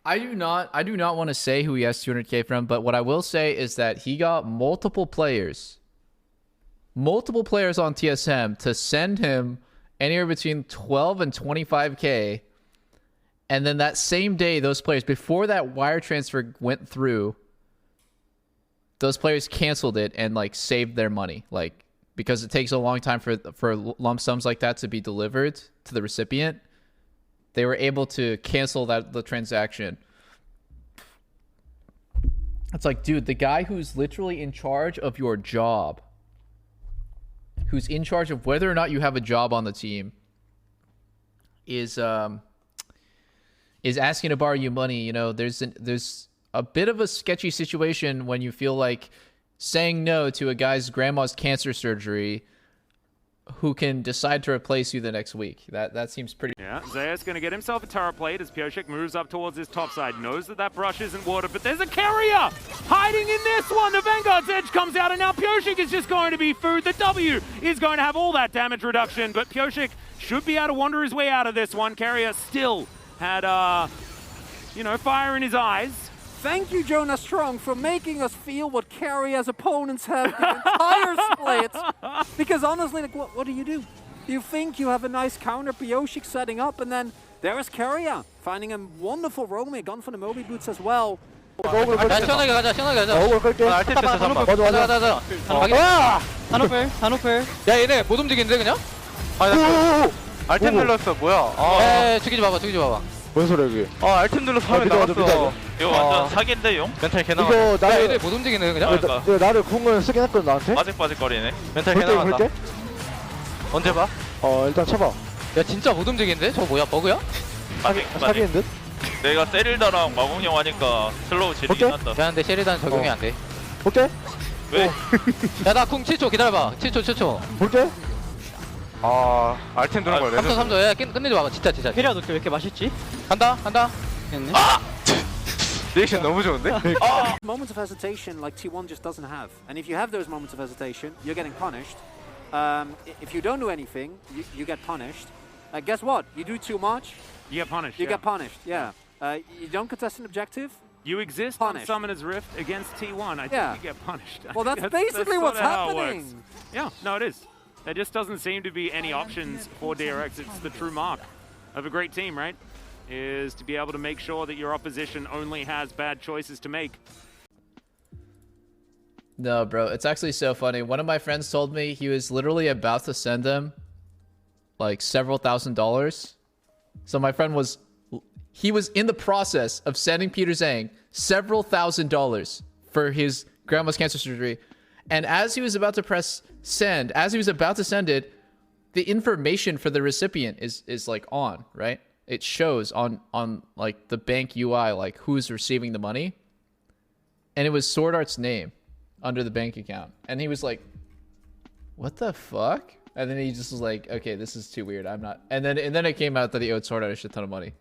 I do not want to say who he has 200K from, but what I will say is that he got multiple players on TSM to send him anywhere between 12 and 25K. And then that same day, those players, before that wire transfer went through, those players canceled it and like saved their money. Like, because it takes a long time for lump sums like that to be delivered to the recipient. They were able to cancel the transaction. It's like, dude, the guy who's literally in charge of your job, who's in charge of whether or not you have a job on the team, is asking to borrow you money. You know, there's a bit of a sketchy situation when you feel like saying no to a guy's grandma's cancer surgery who can decide to replace you the next week. That seems pretty... Yeah, Zeus going to get himself a turret plate as Pioshik moves up towards his top side. Knows that brush isn't water, but there's a KERIA hiding in this one. The Vanguard's Edge comes out, and now Pioshik is just going to be food. The W is going to have all that damage reduction, but Pioshik should be able to wander his way out of this one. KERIA still had, fire in his eyes. Thank you, Jonas Strong, for making us feel what KERIA's opponents have the entire split. Because honestly, like, what do? You think you have a nice counter, Pioshik setting up, and then there is KERIA finding a wonderful roaming, gone for the Moby boots as well. 시원하게 가자. 알텐 됐어, 잠깐만. 가자. 단오펠. 야, 얘네 못 움직이는데 그냥? 알텐 눌렀어, 뭐야? 죽이지 마봐. 뭔 소리야 이게? 알텐 눌러서 화면 나왔어. 이거 완전 사기인데 용? 멘탈 개 이거 나갔다. 야, 얘네 나를 못 움직이네 그냥? 이거 나를 궁은 쓰긴 했거든 나한테. 빠직빠직거리네. 멘탈 개 볼 나갔다. 때? 언제 봐? 일단 쳐봐. 야, 진짜 못 움직이는데? 저거 뭐야, 버그야? 사기인 듯? 내가 세릴다랑 마공형 하니까 슬로우 지르긴 한다. 야, 근데 쉐리단 적용이 안 돼. 볼게? 왜? 야, 나 궁 7초 기다려봐. 7초. 볼게? 알텐 누른 거야. 3초. 야, 끝내지 마봐. 진짜. KERIA 노트 왜 이렇게 맛있지? 간다. 리액션 너무 좋은데? Moments of hesitation like T1 just doesn't have. And if you have those moments of hesitation, you're getting punished. If you don't do anything, you get punished. Guess what? You do too much, You get punished. you get punished. Yeah. You don't contest an objective. You exist on Summoner's Rift against T1. I think you get punished. Well, that's basically what's sorta how it works. happening. Yeah, no, it is. There just doesn't seem to be any options for DRX. It's the true mark of a great team, right? Is to be able to make sure that your opposition only has bad choices to make. No, bro, it's actually so funny. One of my friends told me he was literally about to send them like several $1,000s. So my friend was in the process of sending Peter Zhang several $1,000s for his grandma's cancer surgery. And as he was about to press send, as he was about to send it, the information for the recipient is like on, right? It shows on like the bank UI, like who's receiving the money. And it was Sword Art's name under the bank account. And he was like, what the fuck? And then he just was like, okay, this is too weird. I'm not. And then it came out that he owed Sword Art a shit ton of money.